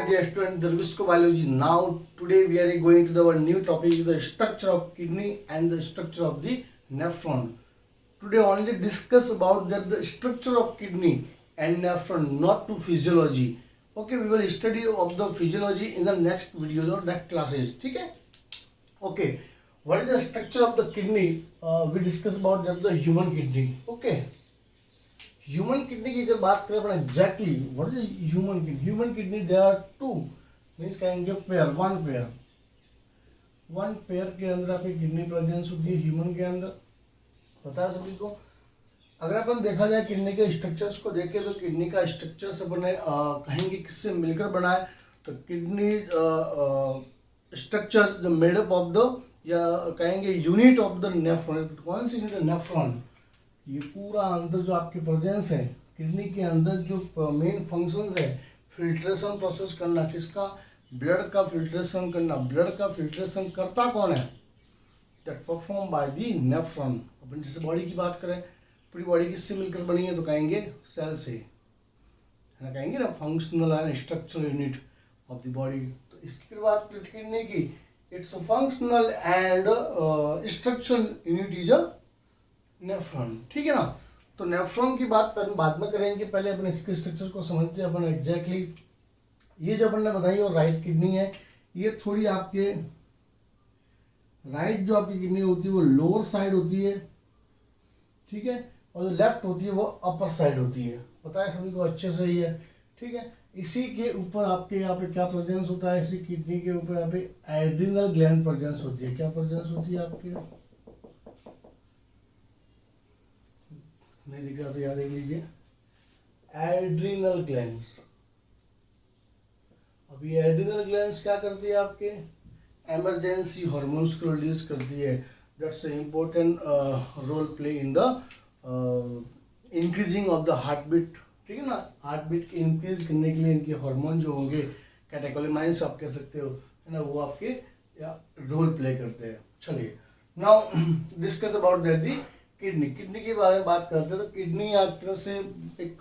dear student, the Visco Biology. Now, today we are going to our new topic, the structure of kidney and the structure of the nephron. Today only discuss about that the structure of kidney and nephron, not to physiology. Okay, we will study of the physiology in the next videos or next classes. Okay? Okay. What is the structure of the kidney? We discuss about that the human kidney. Okay. Human kidney की अगर बात करें अपन exactly what is human kidney. Human kidney there are two means कहेंगे pair, one pair के अंदर आपकी kidney presence होती है ह्यूमन के अंदर. पता है सभी को. अगर अपन देखा जाए किडनी के स्ट्रक्चर्स को देखें तो किडनी का स्ट्रक्चर से बने कहेंगे किससे मिलकर बना है तो kidney structure the made up of the या कहेंगे यूनिट ऑफ द नेफ्रॉन. कौन सी यूनिट? नेफ्रॉन. ये पूरा अंदर जो आपकी प्रेजेंस है किडनी के अंदर जो मेन फंक्शंस है फिल्ट्रेशन प्रोसेस करना, किसका? ब्लड का फिल्ट्रेशन करना. ब्लड का फिल्ट्रेशन करता कौन है? That perform by the nephron. अपन जैसे बॉडी की बात करें, पूरी बॉडी किससे मिलकर बनी है तो कहेंगे सेल से, है ना. कहेंगे ना functional and structural unit of the body. तो इसकी बात किडनी की, it's functional and structural unit is a nephron. ठीक है ना. तो नेफ्रॉन की बात बाद में करेंगे, पहले अपन इसके स्ट्रक्चर को समझते हैं अपन एग्जैक्टली. ये जो अपन ने बताई वो राइट किडनी है. ये थोड़ी आपके राइट जो आपकी किडनी होती है वो लोअर साइड होती है, ठीक है. और जो लेफ्ट होती है वो अपर साइड होती है. पता है सभी को अच्छे से ही है, ठीक है. इसी के ऊपर आपके यहाँ पे क्या प्रेजेंस होता है? इसी किडनी के ऊपर यहाँ पे एड्रिनल ग्लैंड प्रेजेंस होती है. क्या प्रेजेंस होती है आपकी? नहीं दिख रहा तो याद देख लीजिए, एड्रिनल ग्लैंड्स. अब ये एड्रिनल ग्लैंड्स क्या करती है? आपके इमरजेंसी हार्मोन्स को रिलीज करती है. That's a important role play in the increasing of the heart beat. ठीक है ना. हार्ट बीट के इंक्रीज करने के लिए इनके हार्मोन जो होंगे, कैटेकोलिमाइंस आप कह सकते हो, है ना, वो आपके रोल प्ले करते हैं. चलिए now discuss about that the kidney. Kidney के बारे में बात करते हैं तो किडनी एक तरह से एक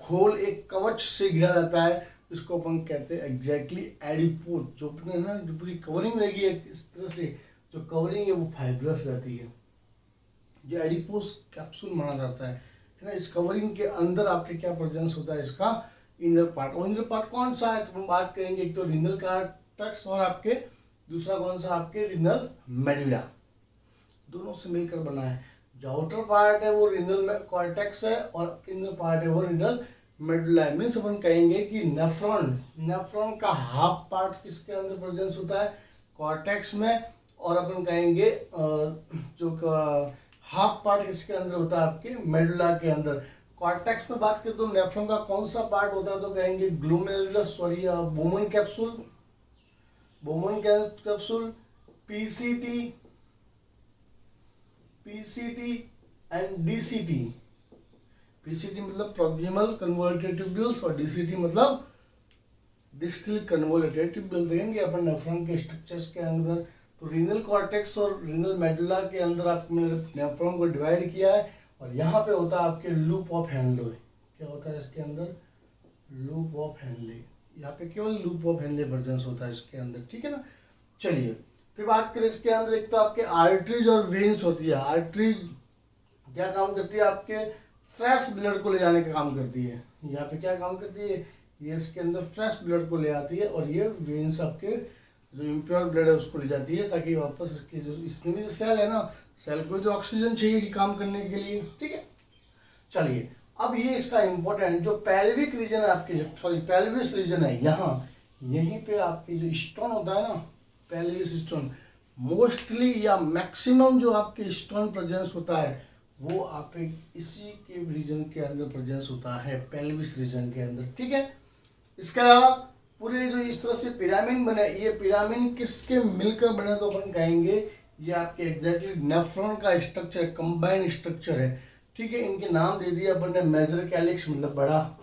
खोल, एक कवच से घिरा जाता है. इसको अपन कहते हैं एग्जैक्टली एडिपोज. जो अपने ना जो पूरी कवरिंग रहेगी इस तरह से, जो कवरिंग है वो फाइब्रस रहती है, जो एडिपोज कैप्सूल माना जाता है ना. इस कवरिंग के अंदर आपके क्या प्रेजेंस होता है? इसका इनर पार्ट. और इनर पार्ट कौन सा है तो हम बात करेंगे, एक तो रीनल कॉर्टेक्स और आपके दूसरा कौन सा? आपके रीनल मेडुला. दोनों से मिलकर बना है. जो आउटर पार्ट है वो रीनल कॉर्टेक्स है और इनर पार्ट है वो रीनल मेडुला. मीन्स अपन कहेंगे कि नेफ्रॉन का हाफ पार्ट किसके अंदर प्रेजेंस होता है? कॉर्टेक्स में. और अपन कहेंगे जो हाफ पार्ट किसके अंदर होता है? आपके मेडुला के अंदर. कॉर्टेक्स में बात करें तो नेफ्रॉन का कौन सा पार्ट होता है तो कहेंगे glomerulus, sorry Bowman capsule, PCT and DCT. PCT मतलब प्रोक्सिमल कन्वोल्यूटेड ट्यूब्यूल्स और डीसीटी मतलब डिस्टल कन्वोल्यूटेड ट्यूब्यूल. देखेंगे अपन नेफ्रॉन के स्ट्रक्चर्स के अंदर. तो रीनल कॉर्टेक्स और रीनल मेडुला के अंदर आपने नेफ्रॉन को डिवाइड किया है. और यहाँ पे होता है आपके लूप ऑफ हेनले. क्या होता है इसके अंदर? Loop of Henle. यहाँ पे केवल लूप ऑफ हेनले प्रेजेंस होता है इसके अंदर. ठीक है ना. चलिए फिर बात करें इसके अंदर, एक तो आपके आर्टरीज और वेन्स होती है. आर्टरीज क्या काम करती है? आपके फ्रेश ब्लड को ले जाने का काम करती है. यहाँ पे क्या काम करती है? ये इसके अंदर फ्रेश ब्लड को ले आती है. और ये वेन्स आपके जो इम्प्योर ब्लड है उसको ले जाती है, ताकि वापस इसके जो इसमें भी सेल है ना, सेल को जो ऑक्सीजन चाहिए काम करने के लिए. ठीक है. चलिए अब ये इसका इम्पोर्टेंट जो पेल्विक रीजन है आपके, सॉरी पेल्विस रीजन है, यहाँ यहीं पे आपके जो स्टोन होता है ना, पेल्विस स्टोन, मोस्टली या मैक्सिमम जो आपके स्टोन प्रेजेंस होता है वो आपके इसी के रीजन के अंदर प्रेजेंस होता है, पेल्विस रीजन के अंदर. ठीक है. इसके अलावा पूरे जो इस तरह से पिरामिड बने, ये पिरामिड किसके मिलकर बने तो अपन कहेंगे ये आपके एग्जैक्टली नेफ्रॉन का स्ट्रक्चर, कंबाइंड स्ट्रक्चर है. ठीक है. इनके नाम दे दिए अपन ने, मेजर कैलिक्स मतलब बड़ा,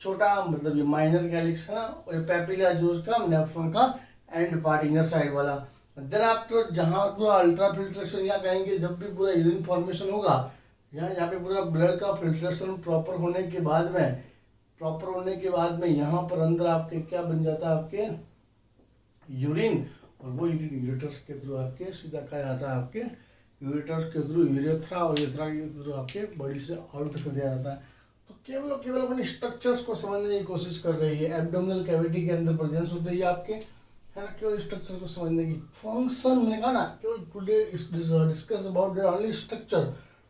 छोटा मतलब ये माइनर कैलिक्स है ना, और पेपिला जो उसका नेफ्रॉन का एंड पार्ट इनर साइड वाला. देन आफ्टर जहाँ पूरा अल्ट्रा फिल्ट्रेशन या कहेंगे जब भी पूरा यूरिन फॉर्मेशन होगा, यहाँ पे पूरा ब्लड का फिल्ट्रेशन प्रॉपर होने के बाद में प्रॉपर होने के बाद में यहाँ पर अंदर आपके क्या बन जाता है, आपके यूरिन, और वो यूरिन यूरेटर्स के थ्रू आपके सीधा क्या जाता है, आपके यूरेटर्स के थ्रू यूरेथ्रा, और यूरेथ्रा के थ्रू आपके बॉडी से आउट कर दिया जाता है। तो केवल और केवल अपने स्ट्रक्चर्स को समझने की कोशिश कर रही है। एब्डोमिनल कैविटी के अंदर प्रेजेंस होती है आपके, है ना, केवल स्ट्रक्चर को समझने की। फंक्शन मैंने कहा ना, केवल today discuss about the only structure,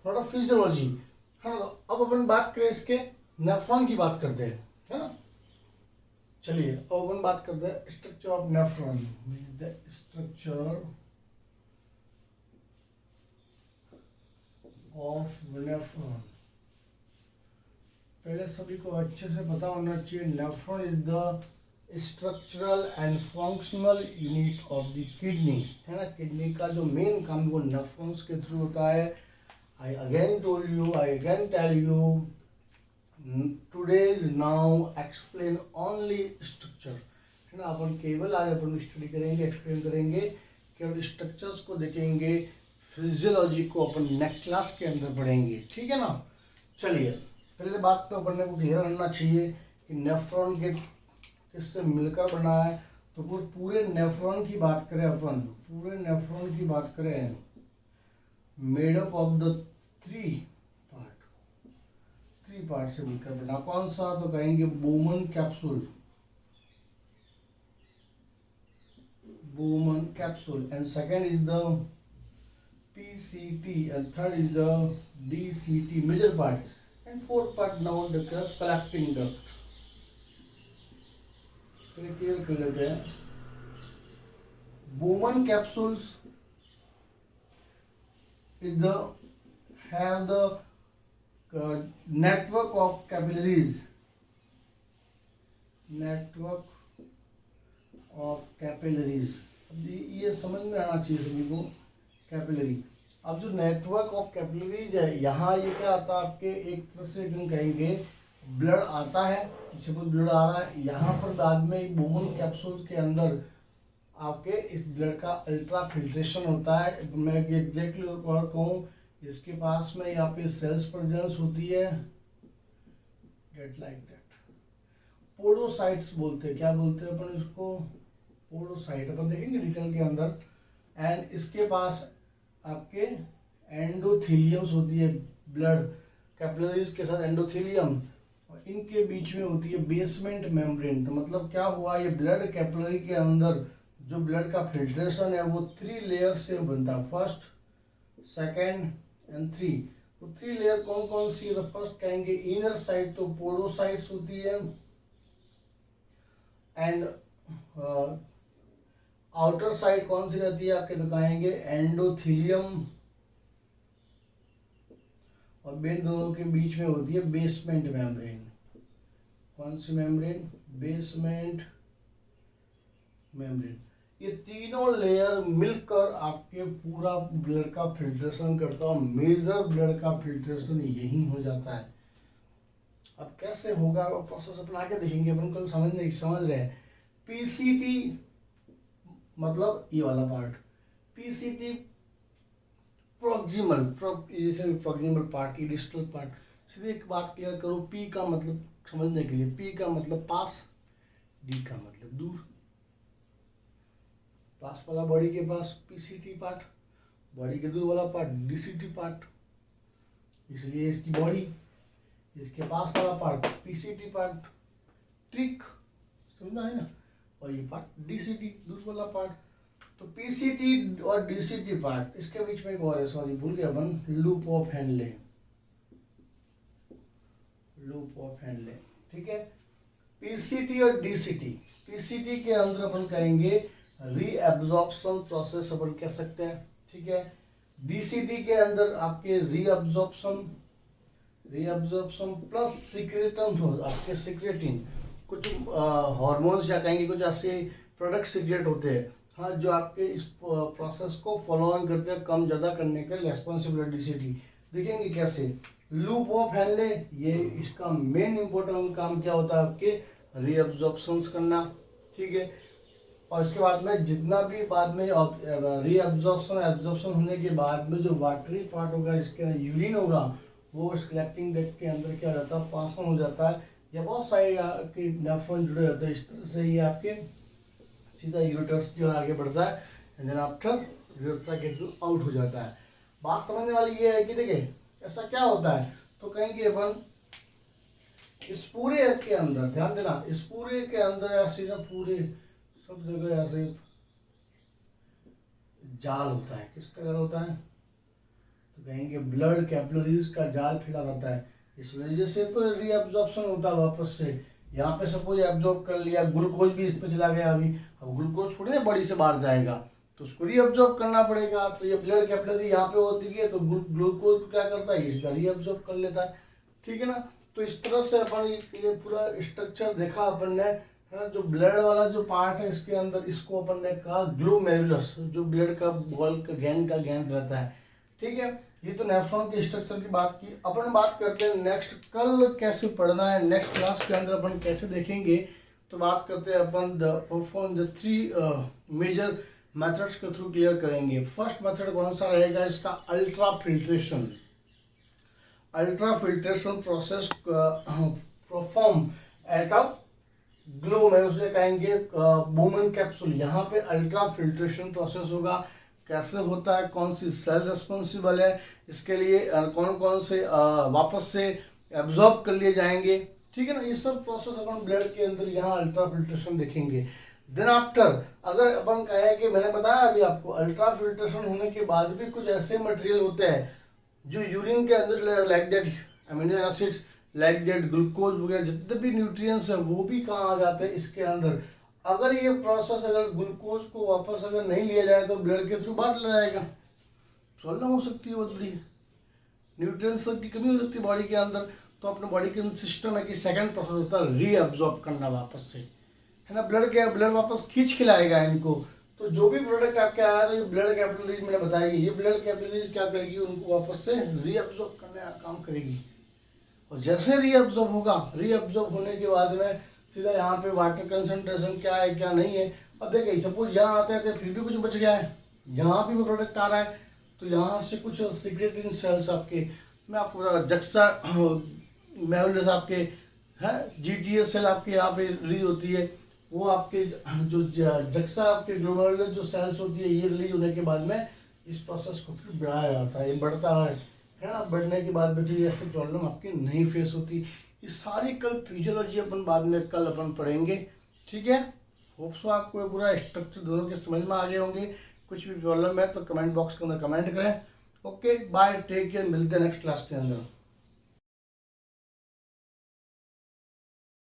not a physiology, है ना। अब अपन बात करें इसके नेफ्रॉन की बात करते हैं, है ना। चलिए अब अपन बात करते हैं structure of nephron. The structure of nephron, पहले सभी को अच्छे से पता होना चाहिए, nephron is the structural and functional unit of the kidney, है ना। किडनी का जो मेन काम वो नेफ्रॉन्स के थ्रू होता है। I again told you, I again tell you, today's now explain only structure, है ना। अपन केवल आज अपन स्टडी करेंगे, एक्सप्लेन करेंगे, केवल स्ट्रक्चर्स को देखेंगे, फिजियोलॉजी को अपन नेक्स्ट क्लास के अंदर पढ़ेंगे, ठीक है ना। चलिए पहले बात तो अपन को क्लियर करना चाहिए कि नेफ्रॉन के किससे मिलकर बना है। तो पूरे नेफ्रॉन की बात करें, अपन पूरे नेफ्रॉन की बात करें, made up of the three part से मिलकर बना। कौन सा, तो कहेंगे Bowman capsule, and second is the PCT, and third is the DCT, middle part, and fourth part now the collecting duct. Clear कर लेते हैं। Bowman capsules is the have the network of capillaries. अब ये समझ में आना चाहिए सभी को, कैपिलरी। अब जो नेटवर्क ऑफ कैपिलरीज है, यहाँ ये क्या आता है आपके, एक तरह से हम कहेंगे ब्लड आता है, जैसे ब्लड आ रहा है यहाँ पर, बाद में बोमन कैप्सूल के अंदर आपके इस ब्लड का अल्ट्रा फिल्ट्रेशन होता है। मैं एग्जैक्टली और कहूँ, इसके पास में यहाँ पे सेल्स प्रेजेंस होती है, गेट लाइक दैट। पोडोसाइट्स बोलते हैं, क्या बोलते हैं अपन इसको, पोडोसाइट, अपन देखेंगे डिटेल के अंदर। एंड इसके पास आपके एंडोथीलियम्स होती है, ब्लड कैपिलरीज के साथ एंडोथीलियम, और इनके बीच में होती है बेसमेंट मेम्ब्रेन। तो मतलब क्या हुआ, ये ब्लड कैपिलरी के अंदर जो ब्लड का फिल्ट्रेशन है वो 3 लेयर से बनता है, फर्स्ट, सेकेंड एंड 3। तो 3 लेयर कौन कौन सी है, तो फर्स्ट कहेंगे इनर साइड, तो पोडोसाइट्स होती है, एंड आउटर साइड कौन सी रहती है आपके, तो कहेंगे एंडोथीलियम, और बेन दोनों के बीच में होती है बेसमेंट मेम्ब्रेन। कौन सी मेम्ब्रेन, बेसमेंट मेम्ब्रेन। ये तीनों लेयर मिलकर आपके पूरा ब्लड का फिल्ट्रेशन करता है, मेजर ब्लड का फिल्ट्रेशन यही हो जाता है। अब कैसे होगा वो प्रोसेस अपन आगे देखेंगे, अपन को समझ रहे हैं। PCT मतलब ये वाला part, PCT proximal part, distal part. सीधे एक बात क्लियर करो, P का मतलब समझने के लिए, P का मतलब पास, D का मतलब दूर। पास वाला बॉडी के पास PCT पार्ट, बॉडी के दूर वाला पार्ट DCT पार्ट। इसलिए इसकी बॉडी, इसके पास वाला पार्ट PCT पार्ट, ट्रिक समझना है ना, और ये पार्ट DCT दूर वाला पार्ट। तो PCT और DCT पार्ट, इसके बीच में एक और है, सॉरी भूल गया अपन, लूप ऑफ हेनले, ठीक है। PCT और DCT, PCT के अंदर अपन कहेंगे रीअब्जॉर्प्शन प्रोसेस अपन कह सकते हैं, ठीक है। DCT के अंदर आपके रीअब्जॉर्प्शन प्लस सिक्रेटन हो, आपके सिक्रेटिन कुछ हार्मोन्स या कहेंगे कुछ ऐसे प्रोडक्ट सिक्रेट होते हैं, हाँ, जो आपके इस प्रोसेस को फॉलो ऑन करते हैं, कम ज़्यादा करने का रेस्पॉन्सिबल DCT। देखेंगे कैसे, लूप ऑफ हेनले, ये इसका मेन इंपॉर्टेंट काम क्या होता है, आपके रीअब्जॉर्प्शंस करना, ठीक है। और इसके बाद में जितना भी बाद में एब्जॉर्प्शन होने के बाद में जो वाटरी पार्ट होगा, इसके यूरिन होगा, वो इस कलेक्टिंग डक्ट के अंदर क्या हो जाता है, पास ऑन हो जाता है, ये बहुत सारे आपके नेफ्रॉन जुड़े होते हैं, इस तरह से ये आपके सीधा यूरेटर्स की ओर आगे बढ़ता है एंड देन आफ्टर यूरेथ्रा के थ्रू आउट हो जाता है। बात समझने वाली ये है कि देखिए ऐसा क्या होता है, तो कहेंगे अपन इस पूरे के अंदर ध्यान देना, इस पूरे के अंदर ऐसे ना पूरे सब जगह ऐसे जाल होता है। किसका जाल होता है, तो कहेंगे ब्लड कैपिलरीज का जाल फैला रहता है। इस वजह से तो रीअब्जॉर्प्शन होता है वापस से। यहाँ पे सपोज एब्जॉर्ब कर लिया, ग्लूकोज भी इसमें चला गया अभी, अब ग्लूकोज थोड़ी ना बॉडी से बाहर जाएगा तो उसको रीअब्जॉर्ब करना पड़ेगा। तो ये ब्लड कैपिलरी यहाँ पे होती है तो ग्लूकोज क्या करता है, इसका रीअब्जॉर्ब कर लेता है, ठीक है ना। तो इस तरह से अपन ये पूरा स्ट्रक्चर देखा अपन ने, है ना। जो ब्लड वाला जो पार्ट है इसके अंदर, इसको अपन ने कहा ग्लोमेरुलस, जो ब्लड का बॉल का गेंद रहता है, ठीक है। ये तो नेफ्रॉन के स्ट्रक्चर की बात की। अपन बात करते हैं नेक्स्ट, कल कैसे पढ़ना है, नेक्स्ट क्लास के अंदर अपन कैसे देखेंगे। तो बात करते हैं अपन परफॉर्म द 3 मेजर मेथड्स के थ्रू क्लियर करेंगे। फर्स्ट मेथड कौन सा रहेगा इसका, ultra filtration. Ultra filtration process perform at a glow में उसे कहेंगे बोमन कैप्सूल। यहाँ पे अल्ट्रा फिल्ट्रेशन प्रोसेस होगा। कैसे होता है, कौन सी सेल रिस्पॉन्सिबल है इसके लिए, कौन कौन से वापस से एब्जॉर्ब कर लिए जाएंगे, ठीक है ना। ये सब प्रोसेस अपन ब्लड के अंदर यहाँ अल्ट्रा फिल्ट्रेशन देखेंगे। देन आफ्टर अगर अपन कहें कि मैंने बताया अभी आपको, अल्ट्रा फिल्ट्रेशन होने के बाद भी कुछ ऐसे मटेरियल होते हैं जो यूरिन के अंदर like that amino acids, like that glucose वगैरह जितने भी न्यूट्रिएंट्स हैं वो भी कहाँ आ जाते हैं इसके अंदर। अगर ये प्रोसेस अगर ग्लूकोज को वापस अगर नहीं लिया जाए तो ब्लड के थ्रू बाहर चला जाएगा, प्रॉब्लम हो सकती है बहुत बड़ी, न्यूट्रिएंट्स की कमी हो सकती है बॉडी के अंदर। तो अपने बॉडी के सिस्टम है कि सेकंड प्रोसेस होता है रीअब्जॉर्ब करना वापस से, है ना। ब्लड वापस खींच के लाएगा इनको। तो जो भी प्रोडक्ट आपके आया तो ये ब्लड कैपिलरीज मैंने बताएगी, ये ब्लड कैपिलरीज क्या करेगी, उनको वापस से रीअब्जॉर्ब करने का काम करेगी। और जैसे रीअब्जॉर्ब होगा, रीअब्जॉर्ब होने के बाद में सीधा यहाँ पे वाटर कंसंट्रेशन क्या है क्या नहीं है। अब देखिए सपोज यहाँ आते हैं फिर भी कुछ बच गया है, यहाँ भी वो प्रोडक्ट आ रहा है तो यहाँ से कुछ सीक्रेटिंग सेल्स आपके, मैं आपको बता जक्सा मेहुलस आपके है, GTS सेल आपके यहाँ पे रिलीज होती है। वो आपके जो जक्सा आपके ग्लोमेरुलर जो सेल्स होती है, ये रिलीज होने के बाद में इस प्रोसेस को फिर बढ़ाया जाता है, ये बढ़ता है ना। बढ़ने के बाद में फिर ऐसी प्रॉब्लम आपकी नहीं फेस होती। ये सारी कल फिजियोलॉजी अपन बाद में कल अपन पढ़ेंगे, ठीक है। होप सो आपको पूरा स्ट्रक्चर दोनों के समझ में आ गए होंगे। कुछ भी प्रॉब्लम है तो कमेंट बॉक्स के अंदर कमेंट करें। ओके बाय, टेक केयर, मिलते हैं नेक्स्ट क्लास के अंदर।